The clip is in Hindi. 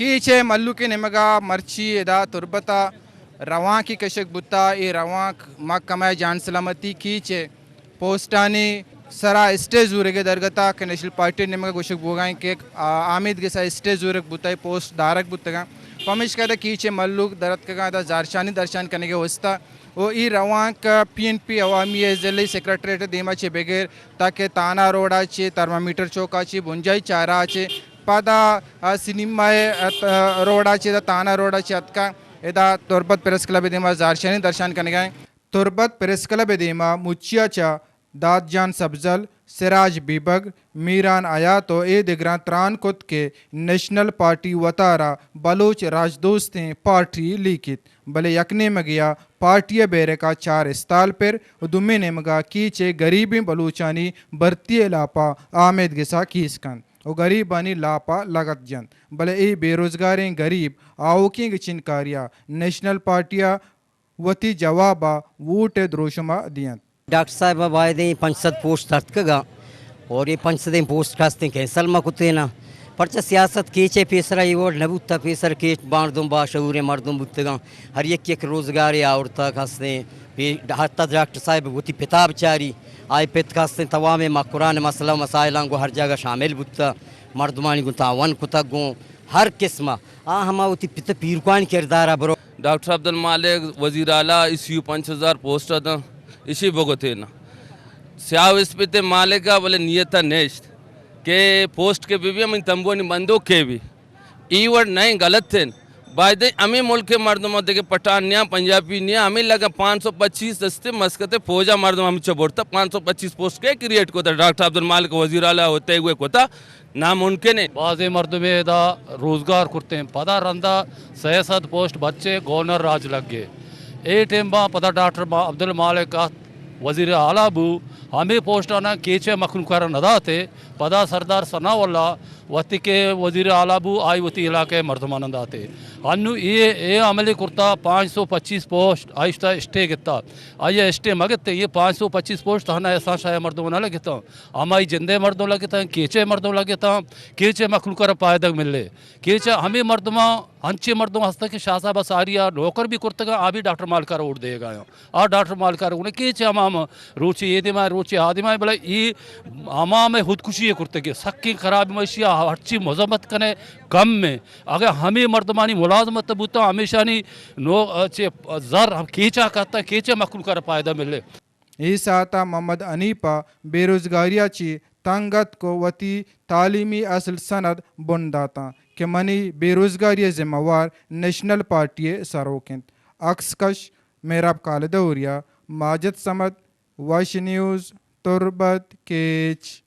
कीचे मल्लू के निमगा मर्ची एदा तुरबता रवां की कशक बुता ये रवां मक कमाए जान सलामती कीचे पोस्टानी सरा स्टेज जूरे के दरगता के नेशनल पार्टी निमगा गुशक बोगाएं के आमिद के सा स्टेज जूरे बुताई पोस्ट दारक बुतगा पमिश कहता कीचे मल्लू दरत का दा जारशानी दर्शन करने के वस्ता वो ई रवां का PNP अवामी जिले सेक्रेटरीट दीमा चे बगैर ताकि ताना रोडा चे थर्मामीटर चौका चे बुंजाई चारा चे पदा सिनेमा रोडाचे ताना रोडाचे अतका एदा तुरबत प्रेस क्लब एदेमा जारशानी दर्शन करने गए तुरबत प्रेस क्लब एदेमा मुचियाचा दादजान सब्जल सिराज बीबग मीरान आयातो ए दिगरा त्रान कुत के नेशनल पार्टी वतारा बलोच राजदोस्तें पार्टी लीकित भले यकने मगिया पार्टी बेरे का 4 इस्ताल पर दुमे ने मगा कीचे गरीबी बलूचानी भर्ती लापा आमेद गिसा कीसकन और गरीब बानी लापा लगत जन भले ए बेरोजगारें गरीब आओकी चिनकारिया नेशनल पार्टिया वती जवाबा वोट द्रोशमा दियन डॉक्टर साहब वायदे पंचसद पोस्ट तत्कगा और ये पंचसदें पोस्ट कास्ते कैंसल मकुतेना परचा सियासत कीचे पेसरा ये वोट नबुत्ता पेसर के बांधुम बाशूरे मर्दुम बुत्तगा हर एक रोजगार औरता कास्ते हत्ता डॉक्टर साहब वती पिता बेचारी आय पित कास्ते तवामे मा कुरान मसला मसाइलां को हर जगह शामिल बुत्ता मर्दमानी गुतावन कुतगो हर किस्म हमा वती पित पीरकान किरदार बरो डॉक्टर अब्दुल मालिक वजीर आला इसी 5000 पोस्ट अदा इसी भगोते ना स्याव इस पे मालिक का बोले नियत नेश्त के पोस्ट के भी हम तंबो नहीं बंदो के भी ई वर्ड नहीं गलत थे बायदे हमें मुल्क के मर्दों के पठान निया पंजाबी निया हमें लगा 525 दस्ते मस्कते फौजा मर्दों हम चबोड़ता 525 पोस्ट के क्रिएट को था डॉक्टर अब्दुल मालिक वजीर आला होते हुए को था नामुमकिन है बाज़े मर्दमे दा रोज़गार करते हैं पता रंदा 67 पोस्ट बच्चे गवर्नर राज लग गए ए टाइम बा पता डॉक्टर अब्दुल मालिक का वजीर आला बू हमें पोस्ट आना केचे मखलूक कर नदा थे पदा सरदार सनावल्ला वती के वजीर आला बू आई वती इलाके मर्दमान थे अनु ये अमली कुर्ता 525 पोस्ट आहिस्ता स्टे गिता आइए स्टे मगते ये 525 पोस्ट हना ऐसा शायद मर्दों ना लगता हमारी जिंदे मर्दों लगता केचे मर्दों लगता केचे मखलूक कर पायदक मिले केचे हमें मर्दमा हंचे मर्दों हंसता कि शाह साहब सारिया नौकर भी कुर्तगा आ भी डॉक्टर मालकार वोट देगा आ डॉक्टर मालकार उन्हें केचे हमाम रोचे ये दिमाग रोचे आदिमाय बोला ये हमाम खुदकुशी है कुर्तगे सक्की खराब मशिया हर्ची मजम्मत कने कम में अगर हमें मर्दमानी मुलाजमत बुता हमेशा नहीं नो चे जर हम केचा कहता केचे मखलूक कर पायदा मिले ईसाता मोहम्मद अनीपा बेरोजगारियाची तंगत को वती तालीमी असल सनद बुनदाता के मनी बेरोजगारी जिम्मेवार नेशनल पार्टी सरोकिन अक्सकश मेराब कालदौरिया माजिद समद वश न्यूज़ तुरबत केच।